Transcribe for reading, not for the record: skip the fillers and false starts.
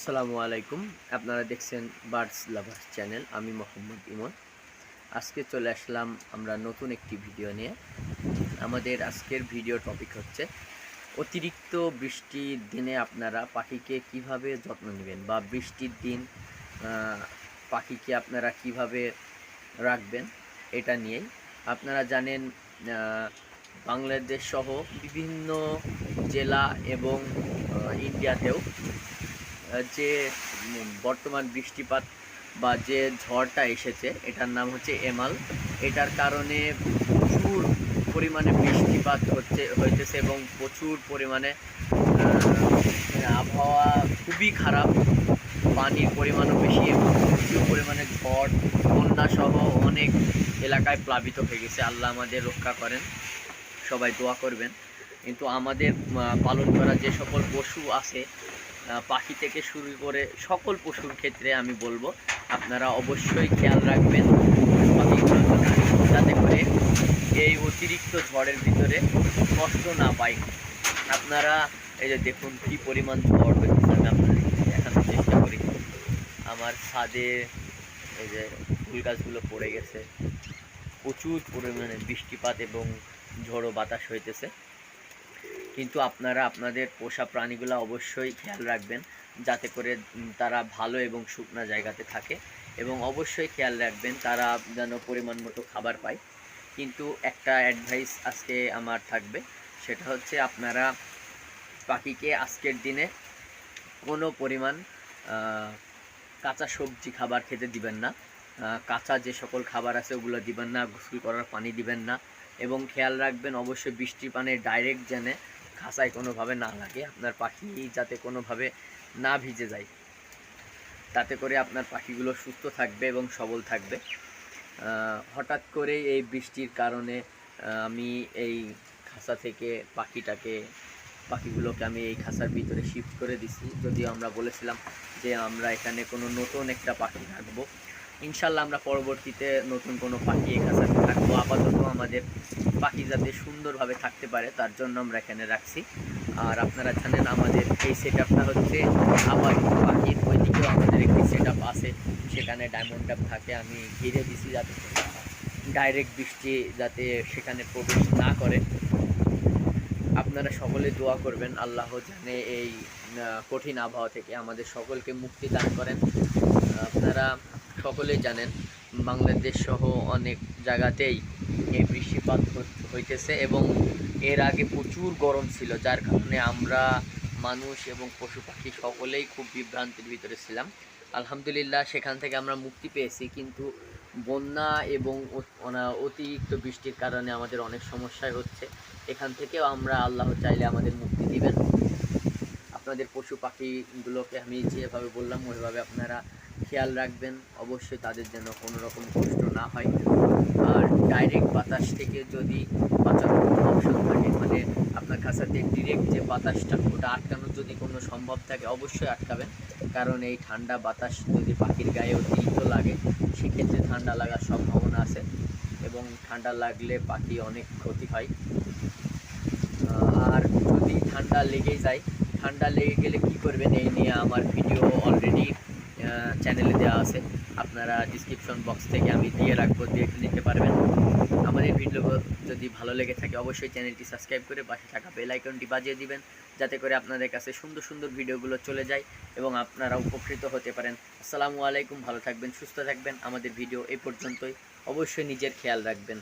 আসসালামু আলাইকুম। আপনারা দেখছেন বার্ডস লাভার্স চ্যানেল। আমি মোহাম্মদ ইমন। আজকে চলে আসলাম আমরা নতুন একটি ভিডিও নিয়ে। আমাদের আজকের ভিডিও টপিক হচ্ছে অতিরিক্ত বৃষ্টির দিনে আপনারা পাখিকে কিভাবে যত্ন নেবেন, বা বৃষ্টির দিন পাখিকে আপনারা কিভাবে রাখবেন, এটা নিয়েই। আপনারা জানেন বাংলাদেশ সহ বিভিন্ন জেলা এবং ইন্ডিয়াতেও যে বর্তমান বৃষ্টিপাত বা যে ঝড়টা এসেছে, এটার নাম হচ্ছে এমাল। এটার কারণে প্রচুর পরিমাণে বৃষ্টিপাত হইতেছে এবং প্রচুর পরিমাণে আবহাওয়া খুবই খারাপ, পানির পরিমাণও বেশি এবং প্রচুর পরিমাণে ঝড়, বন্যা সহ অনেক এলাকায় প্লাবিত হয়ে গেছে। আল্লাহ আমাদের রক্ষা করেন, সবাই দোয়া করবেন। কিন্তু আমাদের পালন করা যে সকল পশু আছে, পাখি থেকে শুরু করে সকল পশুর ক্ষেত্রে আমি বলবো আপনারা অবশ্যই খেয়াল রাখবেন পাখিগুলোর জন্য, যাতে করে এই অতিরিক্ত ঝড়ের ভিতরে কষ্ট না পায়। আপনারা এই যে দেখুন কী পরিমাণ ঝড় হচ্ছে, আমি আপনাদের দেখানোর চেষ্টা করি। আমার ছাদে এই যে ফুল গাছগুলো পড়ে গেছে, প্রচুর পরিমাণে বৃষ্টিপাত এবং ঝড়ো বাতাস হইতেছে। কিন্তু আপনারা আপনাদের পোষা প্রাণীগুলো অবশ্যই খেয়াল রাখবেন, যাতে করে তারা ভালো এবং শুকনো জায়গাতে থাকে, এবং অবশ্যই খেয়াল রাখবেন তারা যেন পরিমাণ মতো খাবার পায়। কিন্তু একটা অ্যাডভাইস আজকে আমার থাকবে, সেটা হচ্ছে আপনারা পাখিকে আজকের দিনে কোনো পরিমাণ কাঁচা সবজি খাবার খেতে দিবেন না। কাঁচা যে সকল খাবার আছে ওগুলো দিবেন না, গোসল করার পানি দিবেন না, এবং খেয়াল রাখবেন অবশ্যই বৃষ্টির পানি ডাইরেক্ট যেন খাঁচায় কোনোভাবে না লাগে, আপনার পাখি যাতে কোনোভাবে না ভিজে যায়। তাতে করে আপনার পাখিগুলো সুস্থ থাকবে এবং সবল থাকবে। হঠাৎ করে এই বৃষ্টির কারণে আমি এই খাঁচা থেকে পাখিগুলোকে আমি এই খাঁচার ভিতরে শিফট করে দিছি, যদিও আমরা বলেছিলাম যে আমরা এখানে কোনো নতুন একটা পাখি রাখবো। ইনশাল্লাহ আমরা পরবর্তীতে নতুন কোনো পাখি এই খাঁচাতে রাখবো। আপাতত আমাদের পাখি যাতে সুন্দরভাবে থাকতে পারে তার জন্য আমরা এখানে রাখছি। আর আপনারা জানেন আমাদের এই সেট আপটা হচ্ছে আবার পাখির ওইদিকেও আমাদের একটি সেট আপ আছে, সেখানে ডায়মন্ড ডাব থাকে। আমি ঘিরে দিছি যাতে ডাইরেক্ট বৃষ্টি যাতে সেখানে প্রবেশ না করে। আপনারা সকলে দোয়া করবেন, আল্লাহ জানে এই কঠিন আবহাওয়া থেকে আমাদের সকলকে মুক্তি দান করেন। আপনারা সকলেই জানেন বাংলাদেশ সহ অনেক জায়গাতেই এই বৃষ্টিপাত হইতেছে, এবং এর আগে প্রচুর গরম ছিল, যার কারণে আমরা মানুষ এবং পশু পাখি সকলেই খুব বিভ্রান্তির ভিতরে ছিলাম। আলহামদুলিল্লাহ সেখান থেকে আমরা মুক্তি পেয়েছি, কিন্তু বন্যা এবং অতিরিক্ত বৃষ্টির কারণে আমাদের অনেক সমস্যায় হচ্ছে। এখান থেকেও আমরা আল্লাহ চাইলে আমাদের মুক্তি দিবেন। আপনাদের পশু পাখিগুলোকে আমি যেভাবে বললাম ওইভাবে আপনারা খেয়াল রাখবেন, অবশ্যই তাদের যেন কোনো রকম কষ্ট না হয়। আর ডাইরেক্ট বাতাস থেকে যদি বাঁচানোর কোনো অপশন থাকে, মানে আপনার খাঁচাতে ডিরেক্ট যে বাতাসটা ওটা আটকানোর যদি কোনো সম্ভব থাকে অবশ্যই আটকাবেন, কারণ এই ঠান্ডা বাতাস যদি পাখির গায়ে অতিরিক্ত লাগে সেক্ষেত্রে ঠান্ডা লাগার সম্ভাবনা আছে, এবং ঠান্ডা লাগলে পাখি অনেক ক্ষতি হয়। আর যদি ঠান্ডা লেগেই যায়, ঠান্ডা লেগে গেলে কী করবেন এই নিয়ে আমার ভিডিও অলরেডি চ্যানেলে দেওয়া আছে, আপনারা ডিসক্রিপশন বক্স থেকে আমি দিয়ে রাখবো, দেখে নিতে পারবেন। আমাদের ভিডিও যদি ভালো লেগে থাকে অবশ্যই চ্যানেলটি সাবস্ক্রাইব করে পাশে থাকা বেল আইকনটি বাজিয়ে দিবেন, যাতে করে আপনাদের কাছে সুন্দর সুন্দর ভিডিওগুলো চলে যায় এবং আপনারা উপকৃত হতে পারেন। আসসালামু আলাইকুম, ভালো থাকবেন, সুস্থ থাকবেন। আমাদের ভিডিও এই পর্যন্তই, অবশ্যই নিজের খেয়াল রাখবেন।